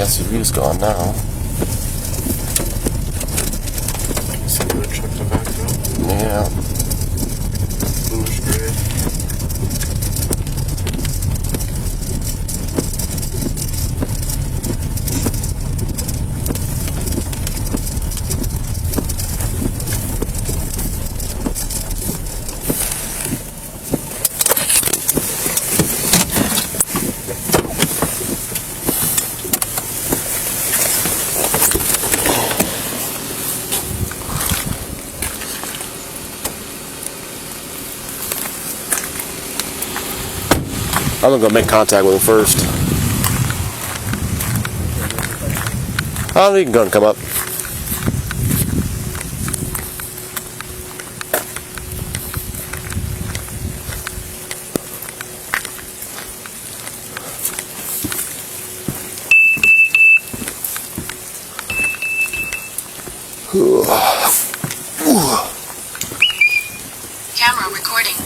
SUV's gone now. See the truck in the back though? Yeah. Bluish gray. I'm gonna go make contact with him first. Oh, he can go and come up. Camera recording.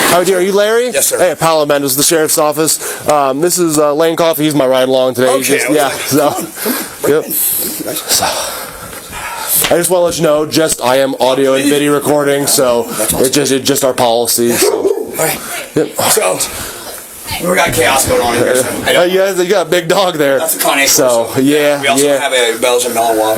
How are you, Larry? Yes, sir. Hey, Paolo Menendez, the sheriff's office. This is Lane Coffey. He's my ride along today. Okay, Yep. So, I just want to let you know, I am audio and video recording, so it's just our policy. So. All right. Yep. So, we got chaos going on in here. So you got a big dog there. That's a Con So, yeah. We also have a Belgian Malinois.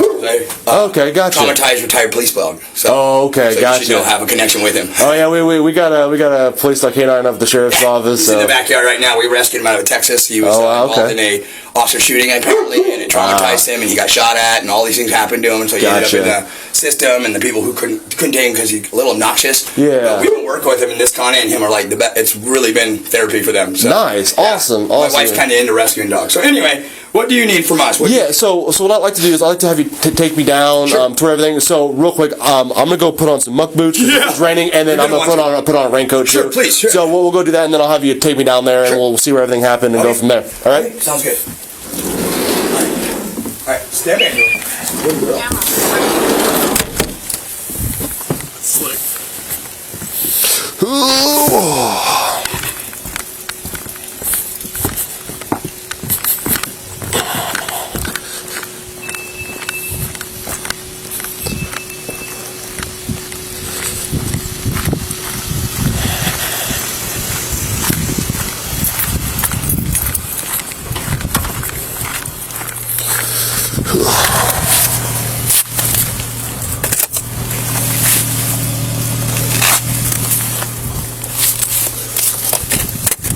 Okay, gotcha. Traumatized retired police dog. So, okay, so gotcha. You should have a connection with him. Oh yeah, we got a police dog canine of the sheriff's office. He's in the backyard right now. We rescued him out of Texas. He was involved in a officer shooting apparently, and it traumatized him, and he got shot at, and all these things happened to him. So he ended up in the system, and the people who couldn't take him because he's a little obnoxious. Yeah. But we've been working with him, and this Con and him are like the best. It's really been therapy for them. So, nice, awesome. My wife's kind of into rescuing dogs. So anyway, what do you need from us? So what I'd like to do is I'd like to have you take me down to where everything. So real quick, I'm gonna go put on some muck boots because it's raining, and then I'm gonna put on a raincoat. Sure, please. Sure. So we'll go do that, and then I'll have you take me down there, and we'll see where everything happened and go from there. All right? Okay, sounds good. All right, stand back. Slick.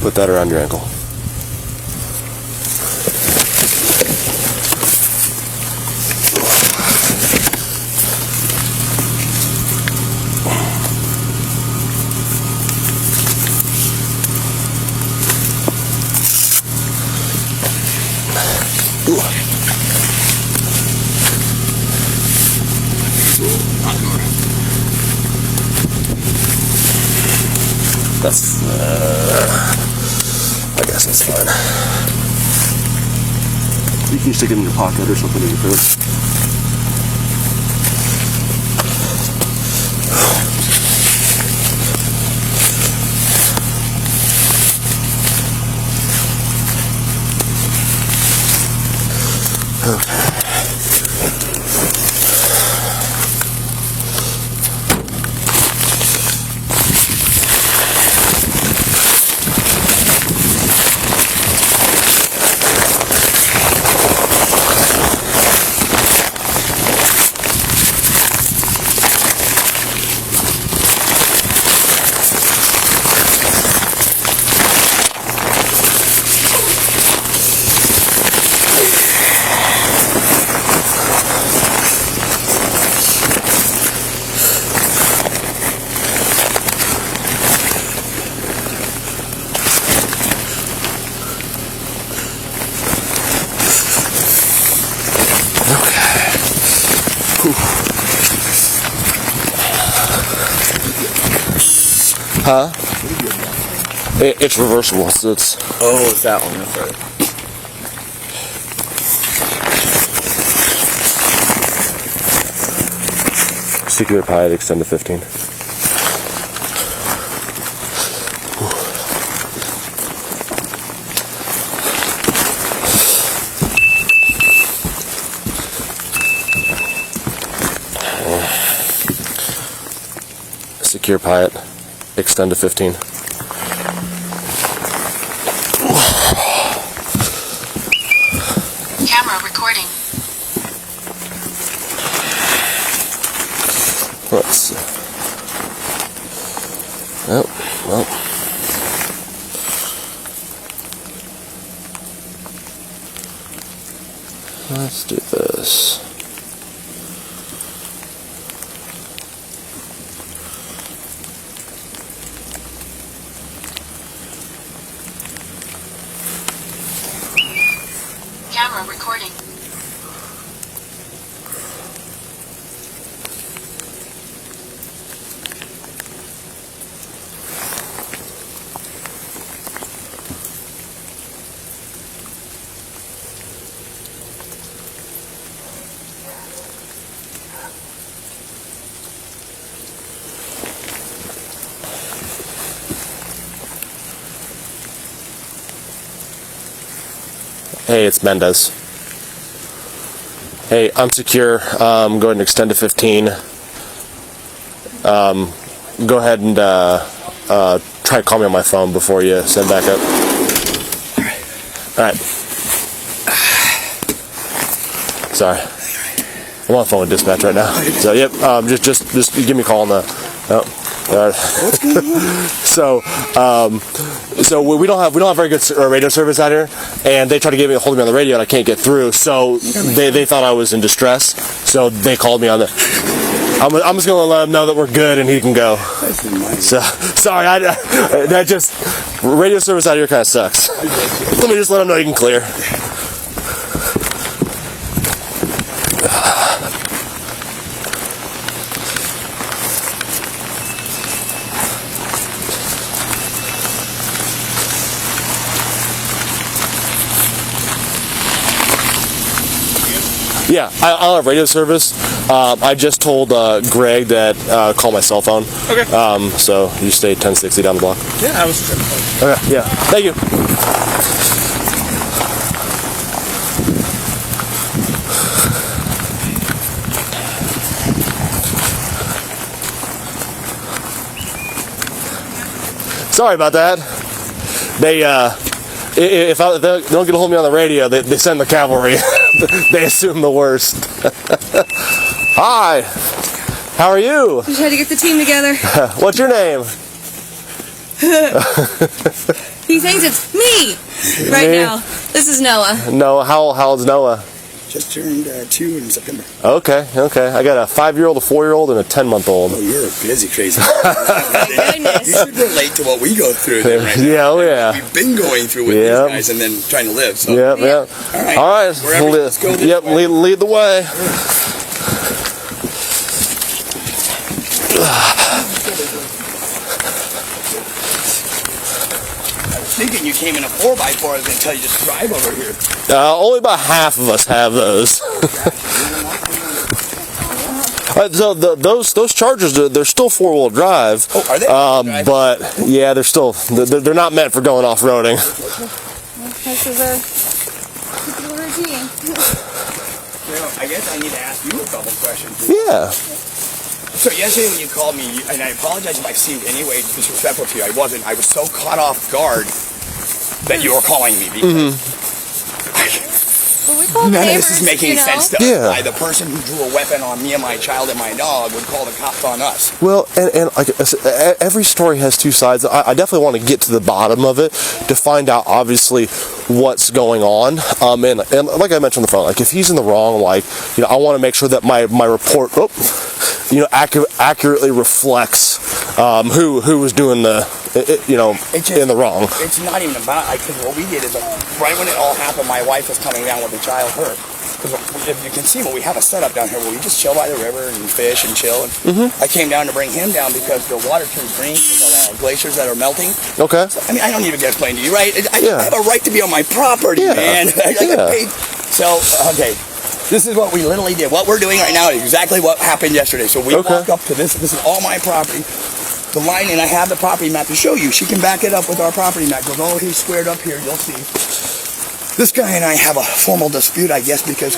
Put that around your ankle. That's I guess that's fine. You can stick it in your pocket or something in your purse. Huh? It's reversible. So it's Oh, it's that one. That's right. Secure pilot, extend to 15. Secure pilot, extend to 15. Camera recording. Let's see. Oh, well. Let's do this. Camera recording. Hey, it's Mendez. Hey, I'm secure. Go ahead and extend to 15. Go ahead and try to call me on my phone before you send back up. Alright. Sorry. I'm on the phone with dispatch right now. So, yep, just give me a call on the... Oh. What's going on? So we don't have very good radio service out here, and they try to get me hold of me on the radio, and I can't get through. So they thought I was in distress, so they called me on the. I'm just gonna let him know that we're good and he can go. So sorry, that just radio service out here kind of sucks. Let me just let him know he can clear. Yeah, I'll have radio service. I just told Greg that call my cell phone. Okay. So you stay 1060 down the block. Yeah, I was tripping. Okay. Yeah. Thank you. Sorry about that. They if they don't get a hold of me on the radio, they send the cavalry. They assume the worst. Hi. How are you? We tried to get the team together. What's your name? He thinks it's me right Me? now. This is Noah. Noah. How old's Noah? Just turned 2 in September. Okay. I got a 5-year-old, a 4-year-old, and a 10-month-old. Oh, you're busy, crazy. My goodness. You should relate to what we go through then right now. Yeah, oh yeah. We've been going through with Yep. these guys and then trying to live. So. Yep. All right. All right. Let's go this Yep. way. Lead the way. Thinking you came in a 4x4, I was going to tell you just drive over here. Only about half of us have those. So those Chargers, they're still 4-wheel drive. Oh, are they? But yeah, they're not meant for going off-roading. This is a typical routine. I guess I need to ask you a couple questions. Yeah. So yesterday when you called me, and I apologize if I seemed any way disrespectful to you, I wasn't. I was so caught off guard that you were calling me because Well, we call none of neighbors, this is making you know? sense to Yeah. us. The person who drew a weapon on me and my child and my dog would call the cops on us. Well, and like every story has two sides. I definitely want to get to the bottom of it to find out obviously what's going on. And like I mentioned on the phone, like if he's in the wrong, like I want to make sure that my report, accurately reflects who was doing the in the wrong. It's not even about. Because what we did is right when it all happened, my wife was coming down with the child hurt. Because if you can see, we have a setup down here where we just chill by the river and fish and chill. And I came down to bring him down because the water turns green because of the glaciers that are melting. Okay. So, I mean, I don't even get to explain to you, right? I Yeah. have a right to be on my property, Yeah. man. I get Yeah. paid. So, okay. This is what we literally did. What we're doing right now is exactly what happened yesterday. So we walk up to this. This is all my property. The line, and I have the property map to show you. She can back it up with our property map. Goes, oh, he's squared up here. You'll see. This guy and I have a formal dispute, I guess, because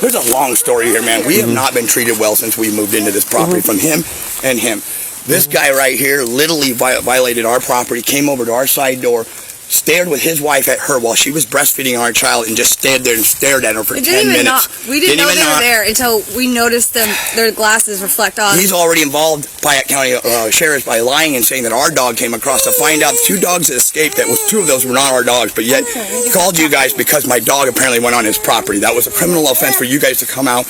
there's a long story here, man. We have not been treated well since we moved into this property from him and him. This guy right here literally violated our property, came over to our side door, stared with his wife at her while she was breastfeeding our child, and just stood there and stared at her for 10 minutes. We didn't know they were there until we noticed their glasses reflect on. He's already involved Piatt County Sheriff's by lying and saying that our dog came across to find out 2 dogs that escaped. That was 2 of those were not our dogs, but yet called you guys because my dog apparently went on his property. That was a criminal offense for you guys to come out,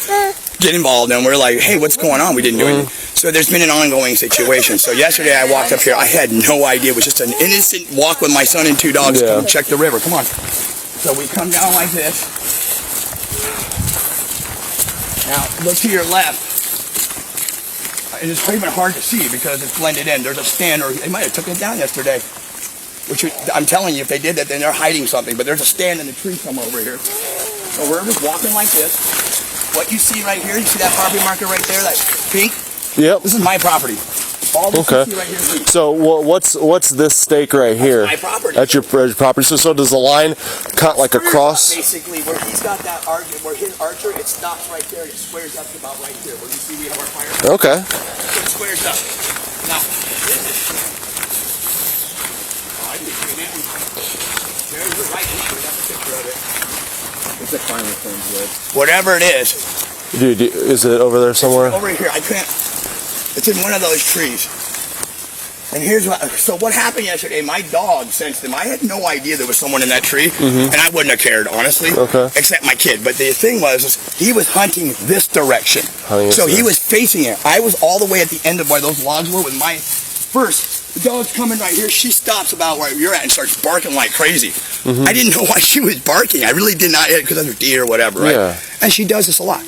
get involved, and we're like, hey, what's going on? We didn't do anything. So there's been an ongoing situation. So yesterday I walked up here. I had no idea. It was just an innocent walk with my son and 2 dogs to come check the river. Come on. So we come down like this. Now look to your left. And it's even hard to see because it's blended in. There's a stand, or they might have took it down yesterday. Which I'm telling you, if they did that, then they're hiding something. But there's a stand in the tree somewhere over here. So we're just walking like this. What you see right here, you see that property marker right there, that pink? Yep. This is my property. All this you see right here is me. So what's this stake right here? That's my property. That's your property. So does the line cut like across? Basically, where he's got that archer, where his archer, it stops right there. It squares up to about right here. Where you see we have our fire. Okay. So it squares up. Now, I didn't see it. There's the right hand. We have a picture of it. It's a final thing, wood. Whatever it is. Dude, is it over there somewhere? Over here. I can't. It's in one of those trees. And here's what. So what happened yesterday? My dog sensed him. I had no idea there was someone in that tree, and I wouldn't have cared, honestly. Okay. Except my kid. But the thing was he was hunting this direction. So he was facing it. I was all the way at the end of where those logs were with my first. The dog's coming right here. She stops about where you're at and starts barking like crazy. I didn't know why she was barking. I really did not, because of her deer or whatever, right? Yeah. And she does this a lot.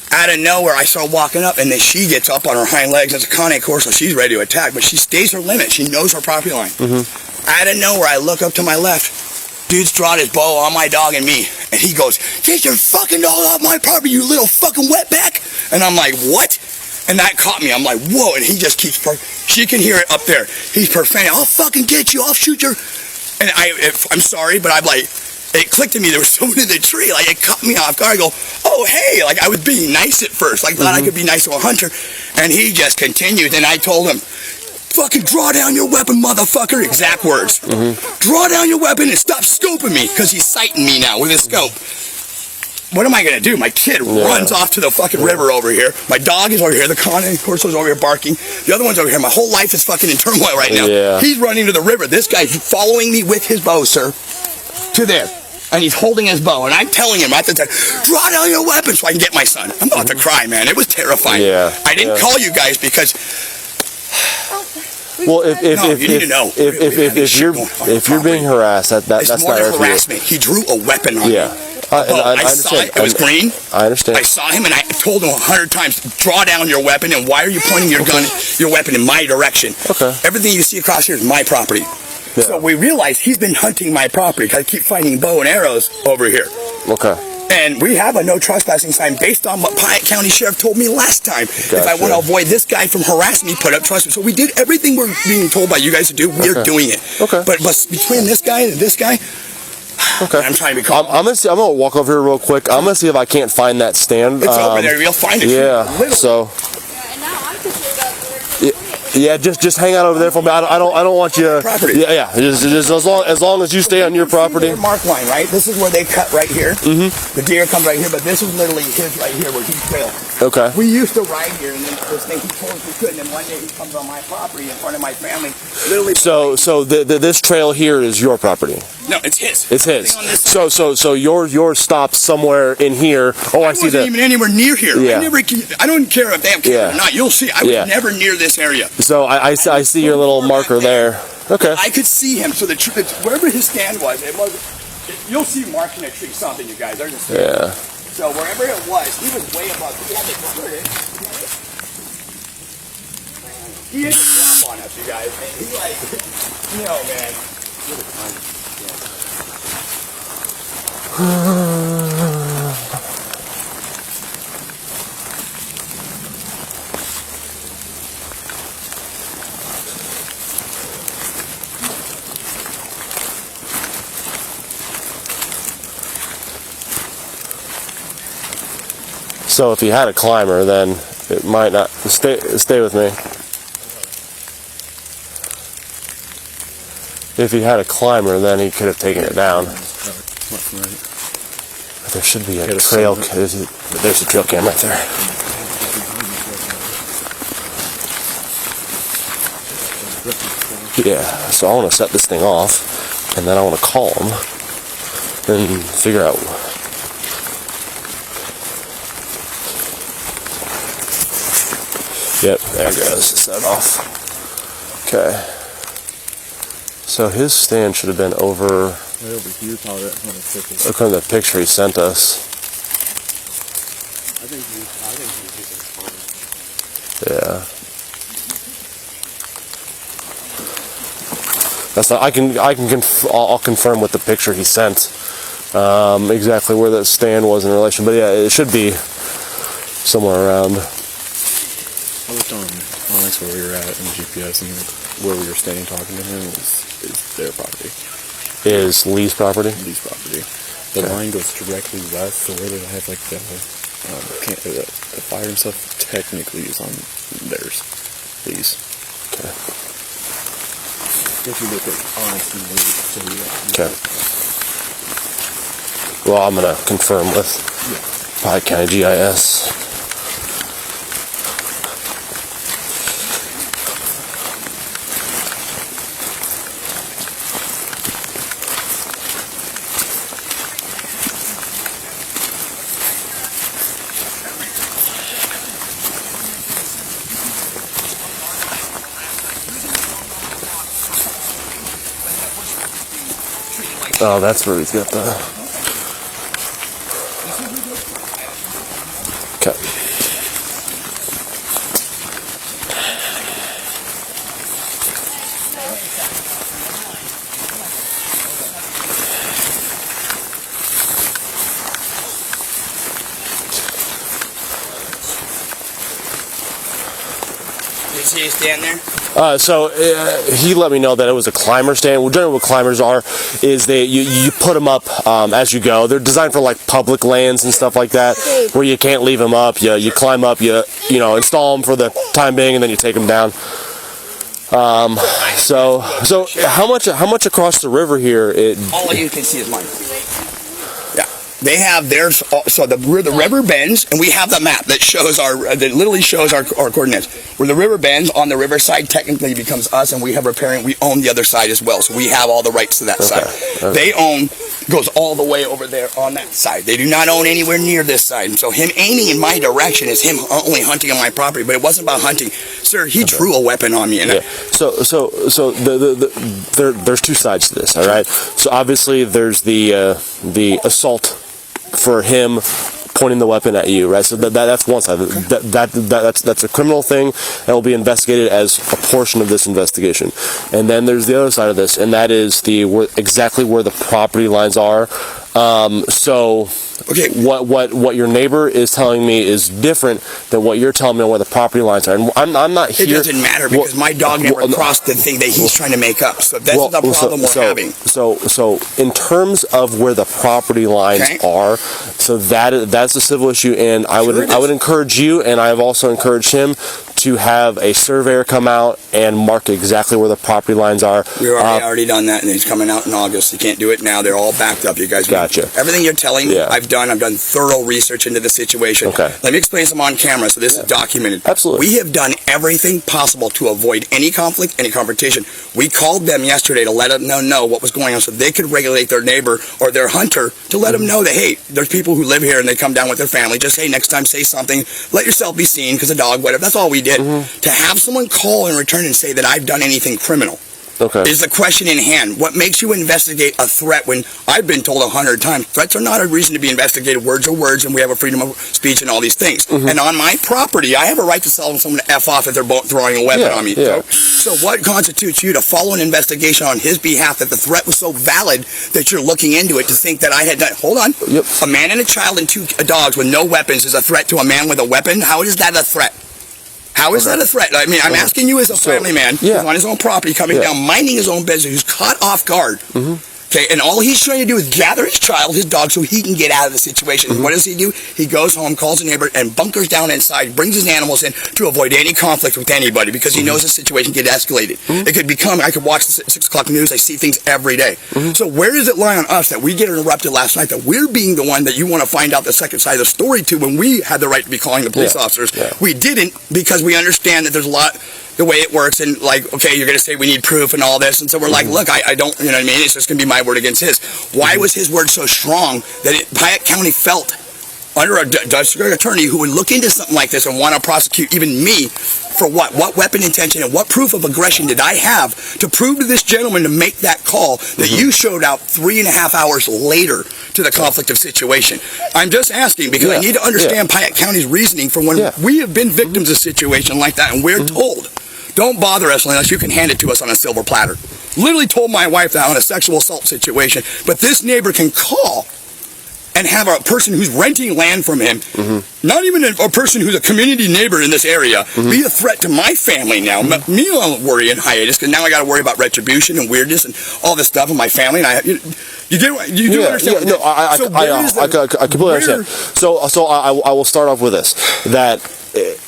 Out of nowhere, I saw walking up, and then she gets up on her hind legs. It's a Connie course, so she's ready to attack, but she stays her limit. She knows her property line. Out of nowhere, I look up to my left. Dude's drawn his bow on my dog and me, and he goes, "Get your fucking dog off my property, you little fucking wetback!" And I'm like, "What?" And that caught me. I'm like, "Whoa!" And he just keeps. She can hear it up there. He's profaning. "I'll fucking get you. I'll shoot your." And I'm sorry, but I'm like. It clicked to me, there was someone in the tree, like it caught me off guard. I go, "Oh, hey," like I was being nice at first, like thought I could be nice to a hunter, and he just continued, and I told him, "Fucking draw down your weapon, motherfucker," exact words. "Draw down your weapon and stop scoping me," because he's sighting me now with his scope. What am I going to do? My kid runs off to the fucking river over here. My dog is over here. The Connie Corso's over here barking. The other one's over here. My whole life is fucking in turmoil right now. He's running to the river. This guy's following me with his bow, sir, to there. And he's holding his bow, and I'm telling him at the time, "Draw down your weapon so I can get my son." I'm about to cry, man. It was terrifying. I didn't call you guys because. Well, if you're being harassed, that's more not than harassment. He drew a weapon on me. I saw it. It was green. I understand. I saw him, and I told him 100 times, "Draw down your weapon." And why are you pointing your gun, your weapon in my direction? Everything you see across here is my property. So we realized he's been hunting my property because I keep finding bow and arrows over here. And we have a no trespassing sign based on what Piatt County Sheriff told me last time. If I want to avoid this guy from harassing me, put up trespass. So we did everything we're being told by you guys to do. We're doing it. But between this guy and this guy, I'm trying to be calm. I'm gonna walk over here real quick. I'm gonna see if I can't find that stand. It's over there. You'll find it. So. And now I'm concerned about Yeah, just hang out over there for me. I don't want you. Property. Yeah. Just as long as you stay on your property. Mark line, right? This is where they cut right here. The deer comes right here, but this is literally his right here where he trailed. We used to ride here, and then this thing he told us we couldn't. And one day he comes on my property in front of my family. Literally. So this trail here is your property. No, it's his. It's his. So your stop somewhere in here. Oh, I see that. Wasn't even anywhere near here. I don't care if they have cameras or not. You'll see. I was never near this area. So I see your little marker there. I could see him. So wherever his stand was, you'll see marking a tree, something, you guys. There's a stand. So wherever it was, he was way above. He had to cover it. He had to drop on us, you guys. And he man. So if he had a climber, then it might not stay with me. If he had a climber, then he could have taken it down. There should be a trail. There's a trail cam right there. Yeah, so I want to set this thing off, and then I want to call him and figure out. Yep, there it goes. Set it off. Okay. So his stand should have been over. Right over here, probably. Look at the picture he sent us. I think he's fine. Yeah. That's not. I'll confirm with the picture he sent exactly where that stand was in relation. But yeah, it should be somewhere around. I looked on Onyx where we were at in the GPS, and where we were standing talking to him is their property. Is Lee's property? Lee's property. The line goes directly west, so where they have like the fire and stuff technically is on theirs. Lee's. Okay. If you look at Onyx and Lee, so Okay. Well, I'm gonna confirm with Pike County GIS. Oh, that's where he's got the. Okay. Did you see you stand there? So he let me know that it was a climber stand. Well, generally what climbers are is you put them up as you go. They're designed for like public lands and stuff like that, where you can't leave them up. You climb up, you install them for the time being, and then you take them down. So how much across the river here? All you can see is mine. Yeah, they have theirs. So where the river bends, and we have the map that shows that literally shows our coordinates. Where the river bends on the riverside technically becomes us, and we have riparian. We own the other side as well, so we have all the rights to that side. Okay. They own goes all the way over there on that side. They do not own anywhere near this side. And so him aiming in my direction is him only hunting on my property. But it wasn't about hunting, sir. He drew a weapon on me. And So there's two sides to this. All right. So obviously there's the assault for him pointing the weapon at you, right? So that's one side. That's a criminal thing that will be investigated as a portion of this investigation. And then there's the other side of this, and that is exactly where the property lines are. Okay. What your neighbor is telling me is different than what you're telling me on where the property lines are. And I'm not here. It doesn't matter because my dog never crossed the thing that he's trying to make up. So that's the problem we're having. So in terms of where the property lines are, so that's a civil issue, and I would encourage you, and I have also encouraged him to have a surveyor come out and mark exactly where the property lines are. We've already done that, and he's coming out in August. You can't do it now. They're all backed up. You guys gotcha. Everything you're telling me, I've done thorough research into the situation. Okay. Let me explain some on camera so this is documented. Absolutely. We have done everything possible to avoid any conflict, any confrontation. We called them yesterday to let them know what was going on so they could regulate their neighbor or their hunter to let them know that, hey, there's people who live here and they come down with their family. Just, hey, next time say something. Let yourself be seen because a dog, whatever. That's all we did. To have someone call in return and say that I've done anything criminal is the question in hand. What makes you investigate a threat when I've been told 100 times threats are not a reason to be investigated? Words are words, and we have a freedom of speech and all these things. And on my property, I have a right to tell someone to F off if they're throwing a weapon on me. So what constitutes you to follow an investigation on his behalf that the threat was so valid that you're looking into it to think that I had done? Hold on. A man and a child and 2 dogs with no weapons is a threat to a man with a weapon? How is that a threat? How is that a threat? I mean, I'm asking you as a family man who's on his own property, coming down, minding his own business, who's caught off guard. Okay, and all he's trying to do is gather his child, his dog, so he can get out of the situation. And what does he do? He goes home, calls a neighbor, and bunkers down inside, brings his animals in to avoid any conflict with anybody because he knows the situation can get escalated. It could become, I could watch the 6 o'clock news, I see things every day. So where does it lie on us that we get interrupted last night, that we're being the one that you want to find out the second side of the story to when we had the right to be calling the police officers? We didn't because we understand that there's a lot... the way it works, and like, okay, you're going to say we need proof and all this, and so we're like, look, I don't, you know what I mean, it's just going to be my word against his. Why was his word so strong that Piatt County felt under a district attorney who would look into something like this and want to prosecute even me for what weapon intention and what proof of aggression did I have to prove to this gentleman to make that call that you showed out 3.5 hours later to the conflict of situation? I'm just asking because I need to understand Piatt County's reasoning for when we have been victims of a situation like that, and we're told, don't bother us unless you can hand it to us on a silver platter. Literally told my wife that on a sexual assault situation, but this neighbor can call and have a person who's renting land from him, not even a person who's a community neighbor in this area, be a threat to my family now. Me, I'll worry in hiatus because now I got to worry about retribution and weirdness and all this stuff in my family. And you do understand? No, I completely understand. So I will start off with this: that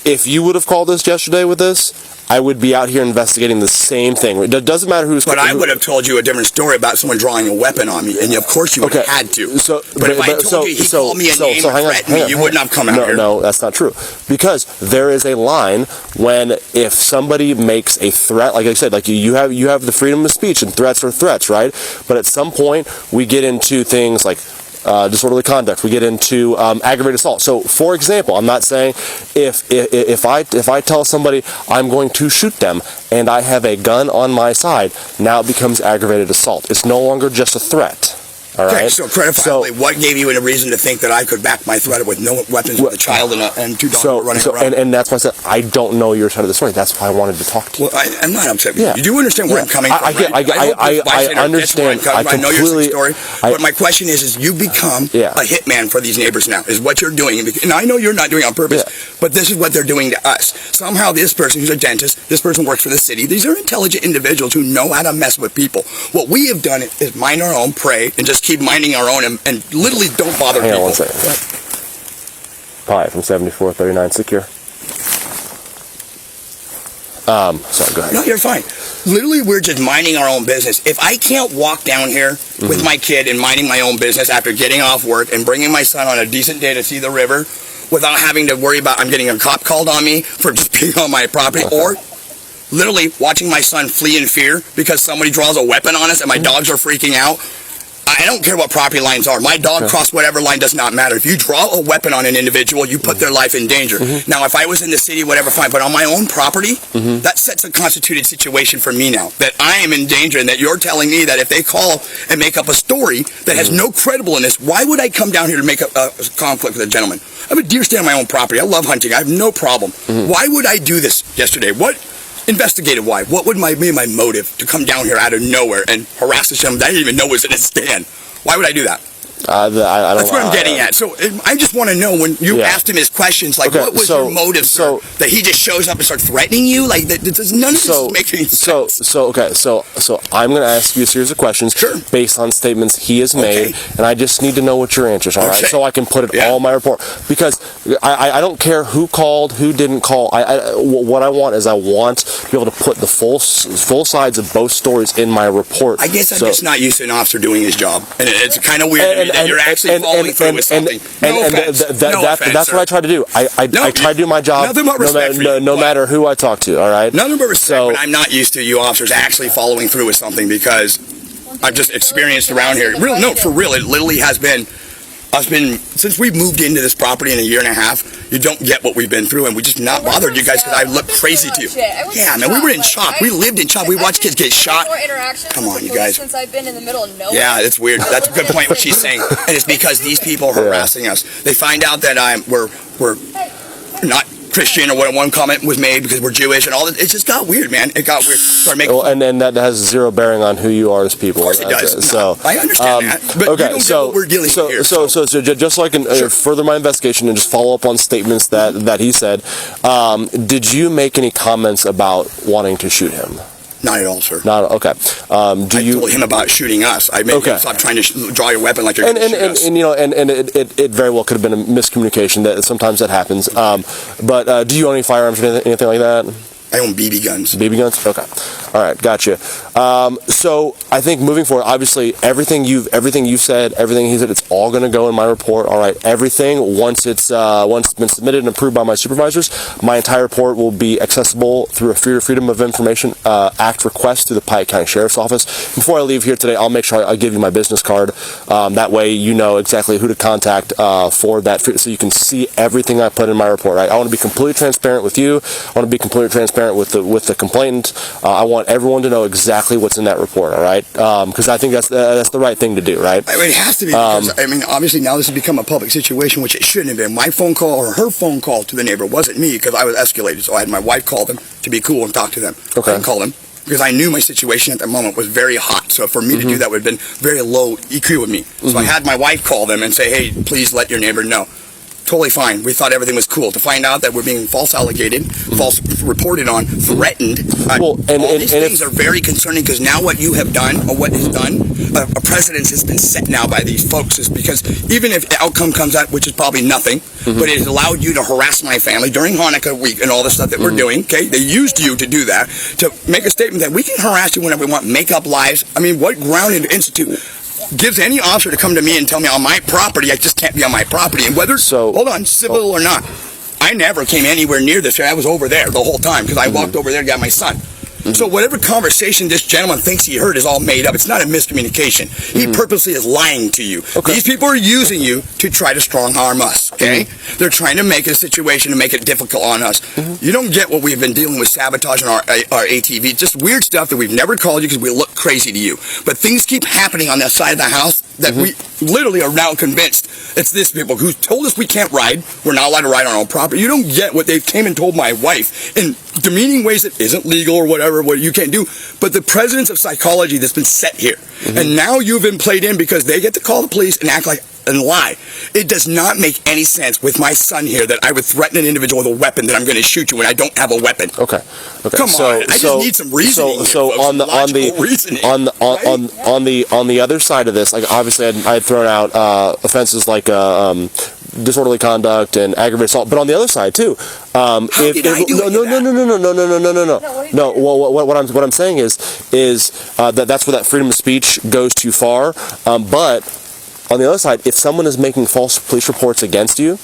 if you would have called us yesterday with this, I would be out here investigating the same thing. It doesn't matter who's... But I would have told you a different story about someone drawing a weapon on me, and of course you would have had to. But if I told you he called me a name or threatened me, you wouldn't have come out here. No, that's not true. Because there is a line when if somebody makes a threat, like I said, like you have the freedom of speech, and threats are threats, right? But at some point, we get into things like disorderly conduct. We get into aggravated assault. So, for example, I'm not saying if I tell somebody I'm going to shoot them and I have a gun on my side, now it becomes aggravated assault. It's no longer just a threat. All right. So, what gave you a reason to think that I could back my threat with no weapons with a child and 2 dogs running around? And that's why I said I don't know your side of the story. That's why I wanted to talk to you. Well, I'm not upset with you. You do understand where I'm coming from, I understand. I know your story. But my question is you become a hitman for these neighbors now, is what you're doing. And I know you're not doing it on purpose, but this is what they're doing to us. Somehow this person who's a dentist, this person works for the city. These are intelligent individuals who know how to mess with people. What we have done is mind our own, pray, and just keep minding our own and literally don't bother people. Hang on 1 second. Pi from 7439 secure. Sorry, go ahead. No, you're fine. Literally, we're just minding our own business. If I can't walk down here with my kid and minding my own business after getting off work and bringing my son on a decent day to see the river without having to worry about I'm getting a cop called on me for just being on my property, or literally watching my son flee in fear because somebody draws a weapon on us and my dogs are freaking out, I don't care what property lines are. My dog crossed whatever line, does not matter. If you draw a weapon on an individual, you put their life in danger. Now, if I was in the city, whatever, fine. But on my own property, that sets a constituted situation for me now. That I am in danger and that you're telling me that if they call and make up a story that has no credibleness, why would I come down here to make a conflict with a gentleman? I have a deer stand on my own property. I love hunting. I have no problem. Why would I do this yesterday? Investigative why? What would be my motive to come down here out of nowhere and harass this gentleman that I didn't even know was in his stand? Why would I do that? That's what I'm getting at. So I just want to know when you asked him his questions, like what was your motive, sir? That he just shows up and starts threatening you? Like none of this is making sense. So I'm going to ask you a series of questions based on statements he has made, and I just need to know what your answers are, right? So I can put it all in my report. Because I don't care who called, who didn't call. What I want is I want to be able to put the full sides of both stories in my report. I guess I'm just not used to an officer doing his job, and it's kind of weird. And you're actually following through with something. That's what I try to do. I try to do my job no matter who I talk to, all right? Nothing but respect, but I'm not used to you officers actually following through with something because I've just experienced around here. For real, it literally has been since we've moved into this property in a year and a half, you don't get what we've been through, and we just not bothered you guys because I look crazy to you. Yeah, man, we were in shock. We lived in shock. We watched kids get shot. Come on, you guys. Since I've been in the middle of nowhere. Yeah, it's weird. That's a good point what she's saying, and it's because these people are harassing us. They find out that we're not Christian, or what one comment was made because we're Jewish and all that. It just got weird, man. It got weird. And that has zero bearing on who you are as people. Of course it does. So I understand that. But you don't get what we're dealing with here. So just so I can further my investigation and just follow up on statements that he said, did you make any comments about wanting to shoot him? Not at all, sir. Not okay. I told him about shooting us. I made him stop trying to draw your weapon like you're going to shoot us. And you know, and it very well could have been a miscommunication. That sometimes that happens. But do you own any firearms or anything like that? I own BB guns. BB guns? Okay. All right, gotcha. So I think moving forward, obviously everything you've said, everything he said, it's all going to go in my report. All right, everything once it's been submitted and approved by my supervisors, my entire report will be accessible through a Freedom of Information Act request to the Pike County Sheriff's Office. Before I leave here today, I'll make sure I give you my business card. That way you know exactly who to contact for that, so you can see everything I put in my report. Right? I want to be completely transparent with you. I want to be completely transparent with the complainant. I want everyone to know exactly what's in that report, all right? Because I think that's the right thing to do, right? I mean, it has to be because, I mean, obviously now this has become a public situation, which it shouldn't have been. My phone call or her phone call to the neighbor wasn't me because I was escalated. So I had my wife call them to be cool and talk to them. Okay. I didn't call them because I knew my situation at the moment was very hot. So for me to do that would have been very low EQ with me. So I had my wife call them and say, hey, please let your neighbor know. Totally fine. We thought everything was cool. To find out that we're being false allegated, false reported on, threatened. All these things are very concerning because now what you have done, or what is done, a precedence has been set now by these folks. Is because even if the outcome comes out, which is probably nothing, but it has allowed you to harass my family during Hanukkah week and all the stuff that we're doing. Okay, they used you to do that, to make a statement that we can harass you whenever we want, make up lies. I mean, what ground and institute gives any officer to come to me and tell me on my property I just can't be on my property, and whether civil or not, I never came anywhere near this. I was over there the whole time because I walked over there and got my son. So whatever conversation this gentleman thinks he heard is all made up. It's not a miscommunication. He purposely is lying to you. These people are using you to try to strong arm us, okay? They're trying to make a situation to make it difficult on us. You don't get what we've been dealing with, sabotaging our ATV. Just weird stuff that we've never called you because we look crazy to you. But things keep happening on that side of the house that we literally are now convinced it's this people who told us we can't ride. We're not allowed to ride on our own property. You don't get what they came and told my wife in demeaning ways that isn't legal or whatever, what you can't do. But the presence of psychology that's been set here. And now you've been played in because they get to call the police and act like and lie. It does not make any sense with my son here that I would threaten an individual with a weapon that I'm going to shoot you when I don't have a weapon. Okay. Come on, I just need some reasoning. On the other side of this, like obviously I had thrown out offenses like disorderly conduct and aggravated assault, but on the other side too. No. What I'm saying is that's where that freedom of speech goes too far. But on the other side, if someone is making false police reports against you,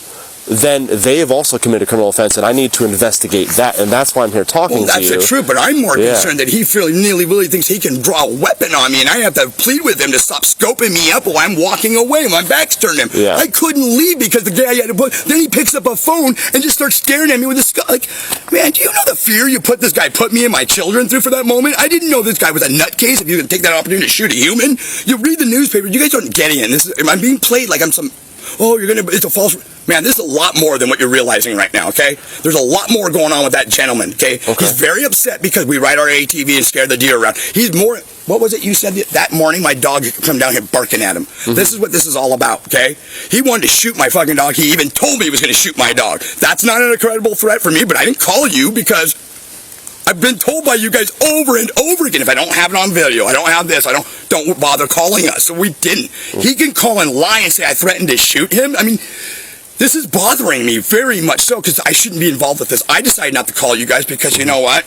then they have also committed a criminal offense, and I need to investigate that, and that's why I'm here talking to you. That's the truth, but I'm more concerned that he really thinks he can draw a weapon on me, and I have to plead with him to stop scoping me up while I'm walking away. My back's turned him. I couldn't leave because the guy had to put. Then he picks up a phone and just starts staring at me with this guy. Like, man, do you know the fear this guy put me and my children through for that moment? I didn't know this guy was a nutcase. If you can take that opportunity to shoot a human, you read the newspaper. You guys aren't getting it. I'm being played like I'm some. It's a false. Man, this is a lot more than what you're realizing right now, okay? There's a lot more going on with that gentleman, okay? He's very upset because we ride our ATV and scare the deer around. He's more, what was it you said that morning? My dog come down here barking at him. This is what this is all about, okay? He wanted to shoot my fucking dog. He even told me he was going to shoot my dog. That's not an incredible threat for me, but I didn't call you because I've been told by you guys over and over again, if I don't have it on video, I don't have this, don't bother calling us. So we didn't. He can call and lie and say I threatened to shoot him. I mean, this is bothering me very much so because I shouldn't be involved with this. I decided not to call you guys because you know what?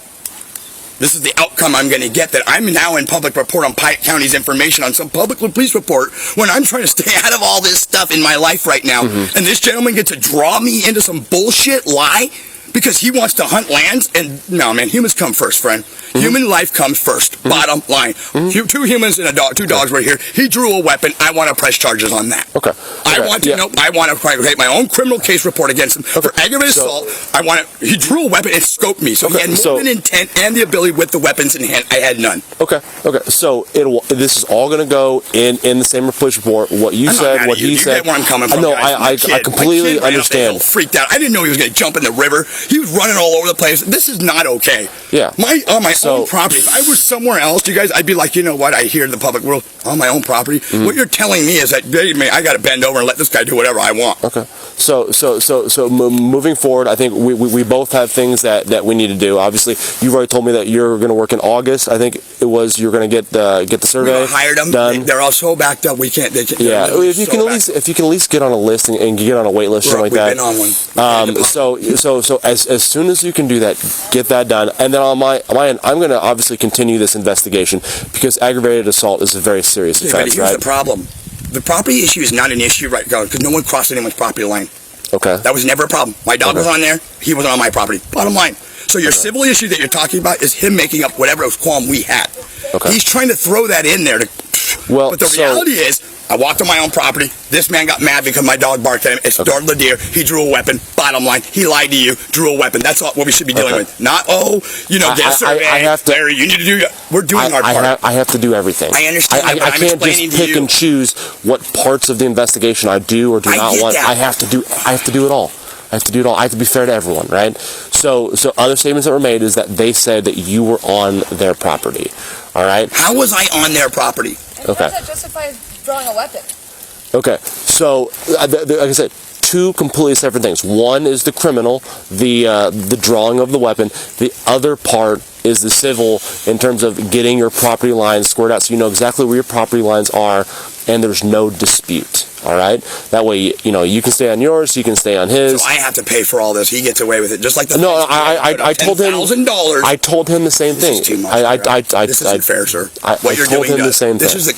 This is the outcome I'm going to get, that I'm now in public report on Pike County's information on some public police report when I'm trying to stay out of all this stuff in my life right now. And this gentleman gets to draw me into some bullshit lie because he wants to hunt lands. And no, man, humans come first, friend. Human life comes first. Bottom line. Two humans and a dog. Two dogs right here. He drew a weapon. I want to press charges on that. I want to know. I want to create my own criminal case report against him for aggravated assault. He drew a weapon and scoped me. So he had more than intent and the ability with the weapons in hand. I had none. So this is all going to go in the same police report. What you said, what he said. You get where I'm coming from. No, I completely understand. Freaked out. I didn't know he was going to jump in the river. He was running all over the place. This is not okay. Yeah. On my own property. If I was somewhere else, you guys, I'd be like, you know what? I hear the public world on my own property. What you're telling me is that I got to bend over and let this guy do whatever I want. Okay. So moving forward, I think we both have things that we need to do. Obviously, you've already told me that you're going to work in August. I think it was you're going to get the survey. We hired them. Done. They're all so backed up. We can't. Yeah. If you can at least get on a list and get on a wait list, something like that. We've been on one. So as soon as you can do that, get that done. And then on my end, I'm going to obviously continue this investigation because aggravated assault is a very serious offense. But here's the problem. The property issue is not an issue right now because no one crossed anyone's property line. Okay. That was never a problem. My dog was on there. He wasn't on my property. Bottom line. So your civil issue that you're talking about is him making up whatever qualm we had. Okay. He's trying to throw that in there. But the reality is, I walked on my own property. This man got mad because my dog barked at him. It startled the deer. He drew a weapon. Bottom line, he lied to you, drew a weapon. That's all, what we should be dealing with. Not, get a survey. Larry, you need to do. We're doing our part. I have to do everything. I understand. I can't just pick and choose what parts of the investigation I do or do not want. I have to do it all. I have to do it all. I have to be fair to everyone, right? So other statements that were made is that they said that you were on their property. All right. How was I on their property? And okay. How does that justify drawing a weapon? Okay. So like I said, two completely separate things. One is the criminal, the drawing of the weapon. The other part is the civil in terms of getting your property lines squared out so you know exactly where your property lines are and there's no dispute. All right. That way, you can stay on yours, he can stay on his. So I have to pay for all this. He gets away with it, just like the. No, I told him $10,000. I told him the same thing. This is too much. This isn't fair, sir. What you're doing. The same this thing. is the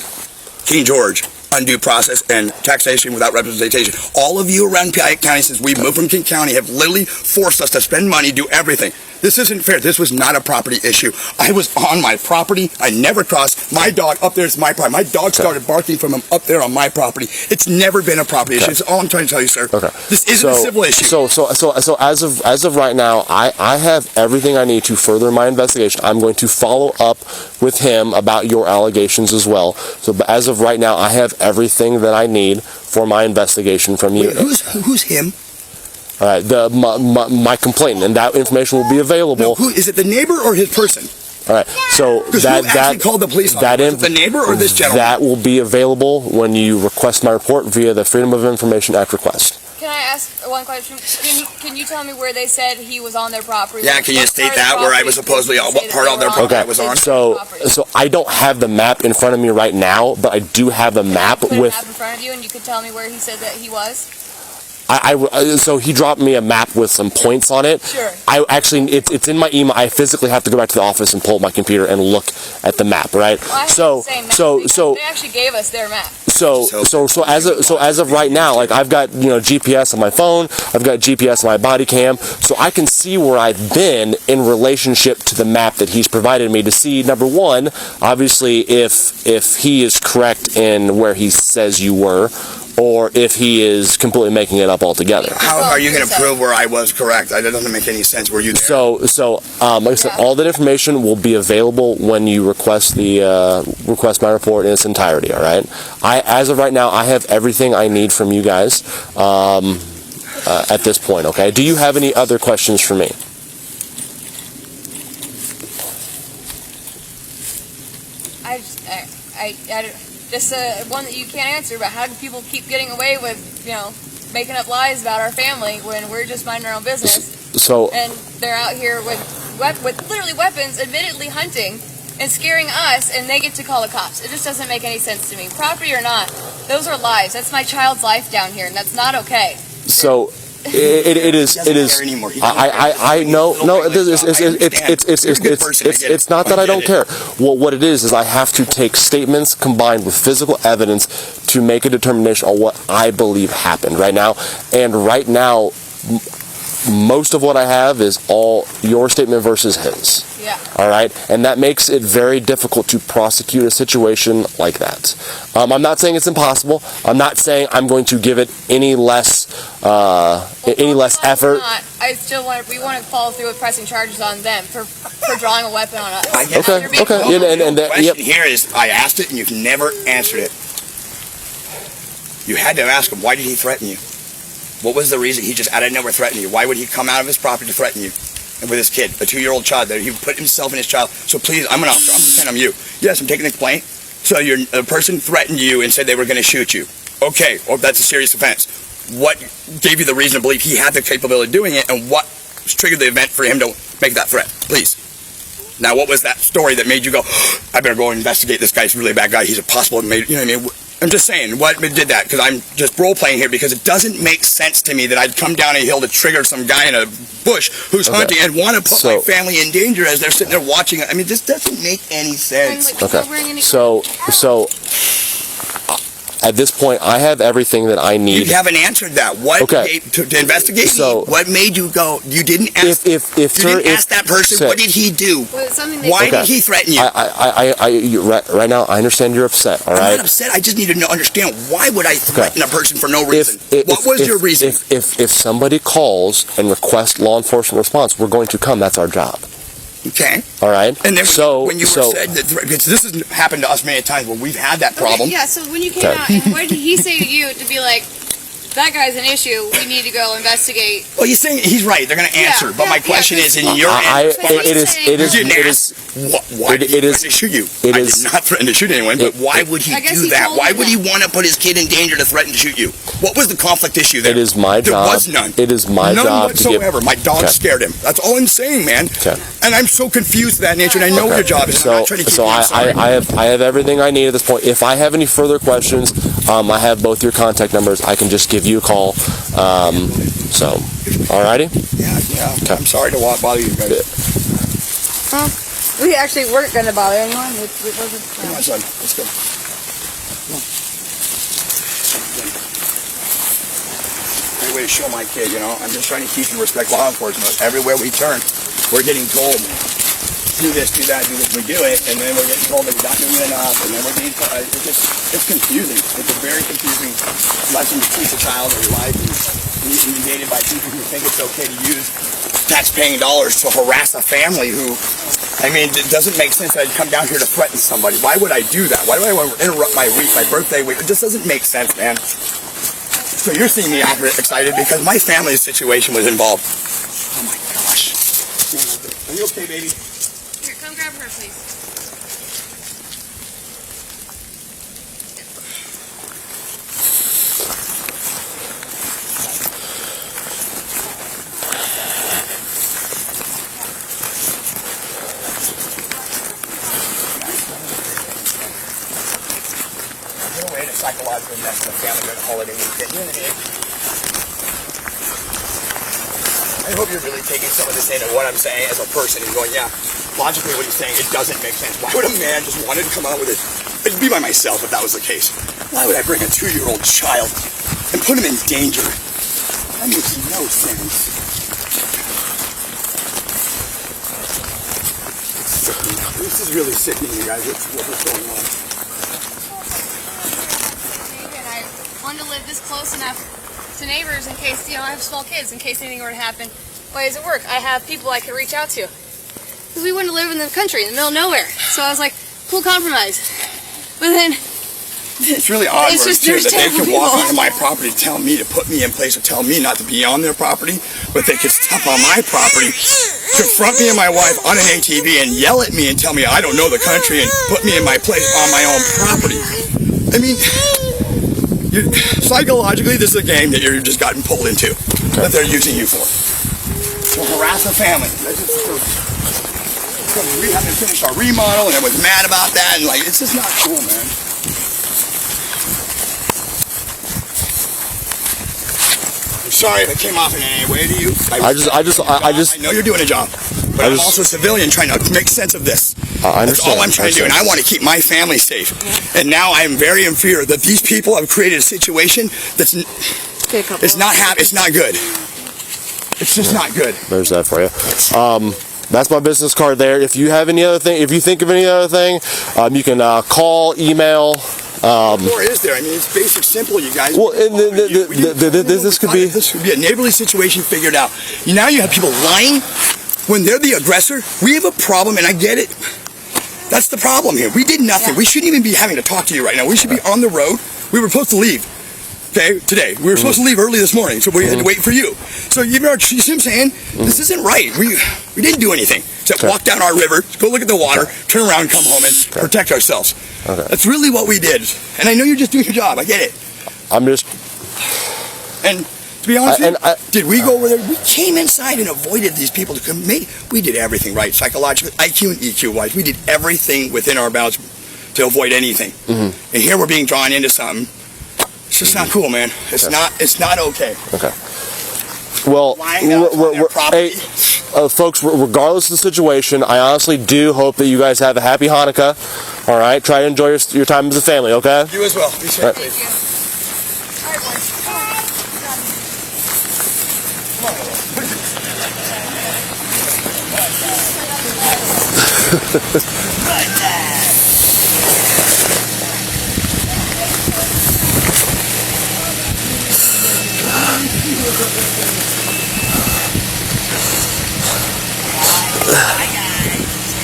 King George undue process and taxation without representation. All of you around Piatt County, since we moved from King County, have literally forced us to spend money, do everything. This isn't fair. This was not a property issue. I was on my property. I never crossed. My dog up there is my property. My dog started barking from him up there on my property. It's never been a property issue. That's all I'm trying to tell you, sir. Okay. This isn't a civil issue. So as of right now, I have everything I need to further my investigation. I'm going to follow up with him about your allegations as well. So as of right now, I have everything that I need for my investigation from you. Wait, who's him? All right, my complainant, and that information will be available. No, is it the neighbor or his person? All right, so that called the police officer? Is it the neighbor or this gentleman? That will be available when you request my report via the Freedom of Information Act request. Can I ask one question? Can you tell me where they said he was on their property? Yeah, can you state that where I was supposedly on? What part of their property I was on? So I don't have the map in front of me right now, but I do have the map with. A map in front of you, and you could tell me where he said that he was. So he dropped me a map with some points on it. Sure. It's in my email. I physically have to go back to the office and pull up my computer and look at the map, right? Well, they actually gave us their map. So as of right now, like I've got GPS on my phone, I've got GPS on my body cam, so I can see where I've been in relationship to the map that he's provided me to see. Number one, obviously, if he is correct in where he says you were, or if he is completely making it up altogether. How are you going to prove where I was correct? That doesn't make any sense. Were you there? So like I said, all that information will be available when you request request my report in its entirety. All right. As of right now, I have everything I need from you guys at this point. Okay. Do you have any other questions for me? Just one that you can't answer, but how do people keep getting away with, making up lies about our family when we're just minding our own business? And they're out here with literally weapons, admittedly hunting, and scaring us, and they get to call the cops. It just doesn't make any sense to me. Property or not, those are lives. That's my child's life down here, and that's not okay. So it is. I know. No, it's not that I don't care. Well, what it is I have to take statements combined with physical evidence to make a determination on what I believe happened right now. And right now, most of what I have is all your statement versus his. Yeah. All right, and that makes it very difficult to prosecute a situation like that. I'm not saying it's impossible. I'm not saying I'm going to give it any less effort. We want to follow through with pressing charges on them for drawing a weapon on us. Okay. The question here is, I asked it and you've never answered it. You had to ask him, why did he threaten you? What was the reason he just out of nowhere threatened you? Why would he come out of his property to threaten you? And with his kid, a 2-year-old child, that he put himself and his child. So please, I'm an officer. I'm just saying I'm you. Yes, I'm taking the complaint. So a person threatened you and said they were going to shoot you. Okay, well, that's a serious offense. What gave you the reason to believe he had the capability of doing it, and what triggered the event for him to make that threat? Please. Now, what was that story that made you go, I better go investigate this guy? He's a really bad guy. He's a possible, you know what I mean? I'm just saying, what did that? Because I'm just role-playing here, because it doesn't make sense to me that I'd come down a hill to trigger some guy in a bush who's hunting and want to put my family in danger as they're sitting there watching. I mean, this doesn't make any sense. So at this point, I have everything that I need. You haven't answered that. What to investigate? So, what made you go? You didn't ask. Ask that person. What did he do? Why did he threaten you? Right now, I understand you're upset. All right. I'm not upset. I just need to understand, why would I threaten a person for no reason? What was your reason? If somebody calls and requests law enforcement response, we're going to come. That's our job. Okay. All right. And then when you were said that, because this has happened to us many times when we've had that problem. Yeah. So when you came out, and what did he say to you to be like, that guy's an issue, we need to go investigate? Well, he's saying he's right. They're going to answer. But my question is, in your end, you didn't ask, why did he threaten to shoot you? I did not threaten to shoot anyone, but why would he do that? Why would he want to put his kid in danger to threaten to shoot you? What was the conflict issue there? It is my job. There was none. It is my job. None whatsoever. My dog scared him. That's all I'm saying, man. And I'm so confused to that nature, and I know your job is. I have everything I need at this point. If I have any further questions, I have both your contact numbers. I can just give you a call. Alrighty? Yeah. Okay. I'm sorry to bother you guys. Well, we actually weren't going to bother anyone. It wasn't. Come on, son. Let's go. Great way to show my kid, I'm just trying to teach and respect law enforcement. Everywhere we turn, we're getting told, do this, do that, do this. We do it, and then we're getting told that we're not doing it enough, and then we're being told. It's confusing. It's a very confusing lesson to teach a child of your life, and being invaded by people who think it's okay to use tax-paying dollars to harass a family who, it doesn't make sense that I'd come down here to threaten somebody. Why would I do that? Why do I want to interrupt my birthday week? It just doesn't make sense, man. So you're seeing me excited because my family's situation was involved. Oh my gosh. Are you okay, baby? Here, come grab her, please. Psychological mess in the family during the holiday weekend. I hope you're really taking some of this into what I'm saying as a person and going, yeah, logically what he's saying, it doesn't make sense. Why would a man just want to come out with it? I'd be by myself if that was the case. Why would I bring a 2-year-old child and put him in danger? That makes no sense. It's sickening. This is really sickening, you guys. What's going on? To live this close enough to neighbors in case, I have small kids, in case anything were to happen. Why does it work? I have people I could reach out to. Because we want to live in the country, in the middle of nowhere. So I was like, cool compromise. But then... It's really odd that they can walk onto my property, tell me to put me in place, or tell me not to be on their property, but they could step on my property, confront me and my wife on an ATV, and yell at me and tell me I don't know the country, and put me in my place on my own property. Psychologically, this is a game that you've just gotten pulled into, that they're using you for. To harass a family. We haven't finished our remodel, and I was mad about that, and it's just not cool, man. I'm sorry if it came off in any way to you. I know you're doing a job, but I'm also a civilian trying to make sense of this. That's all I'm trying to do, and I want to keep my family safe. And now I am very in fear that these people have created a situation that's it's not good. It's just not good. There's that for you. That's my business card there. If you have any other thing, if you think of any other thing, you can call, email. What more is there? It's basic, simple, you guys. Well, this could be a neighborly situation figured out. Now you have people lying when they're the aggressor. We have a problem, and I get it. That's the problem here. We did nothing. We shouldn't even be having to talk to you right now. We should be on the road. We were supposed to leave. Okay, today. We were supposed to leave early this morning, so we had to wait for you. So you see what I'm saying? This isn't right. We didn't do anything except walk down our river, go look at the water, turn around, come home, and protect ourselves. That's really what we did. And I know you're just doing your job. I get it. I'm just... And to be honest with you, did we go over there? We came inside and avoided these people to come. We did everything right, psychologically, IQ and EQ wise. We did everything within our bounds to avoid anything. And here we're being drawn into something. It's just not cool, man. It's not. It's not okay. Okay. Well, hey, folks, regardless of the situation, I honestly do hope that you guys have a happy Hanukkah. All right, try to enjoy your time as a family. Okay. You as well. Be safe. Right. Thank you. All right, boys.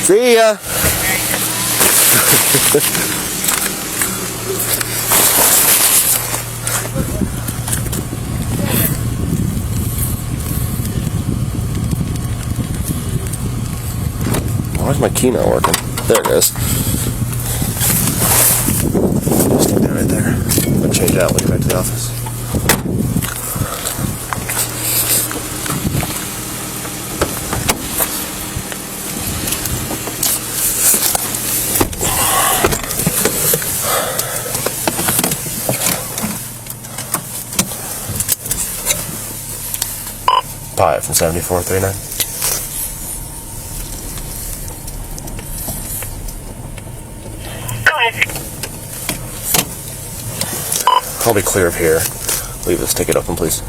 See ya. Why's my key not working? There it is. Stick that right there. I'm gonna change out when I get back to the office. Pie from 7439. I'll be clear of here. Leave this ticket open, please.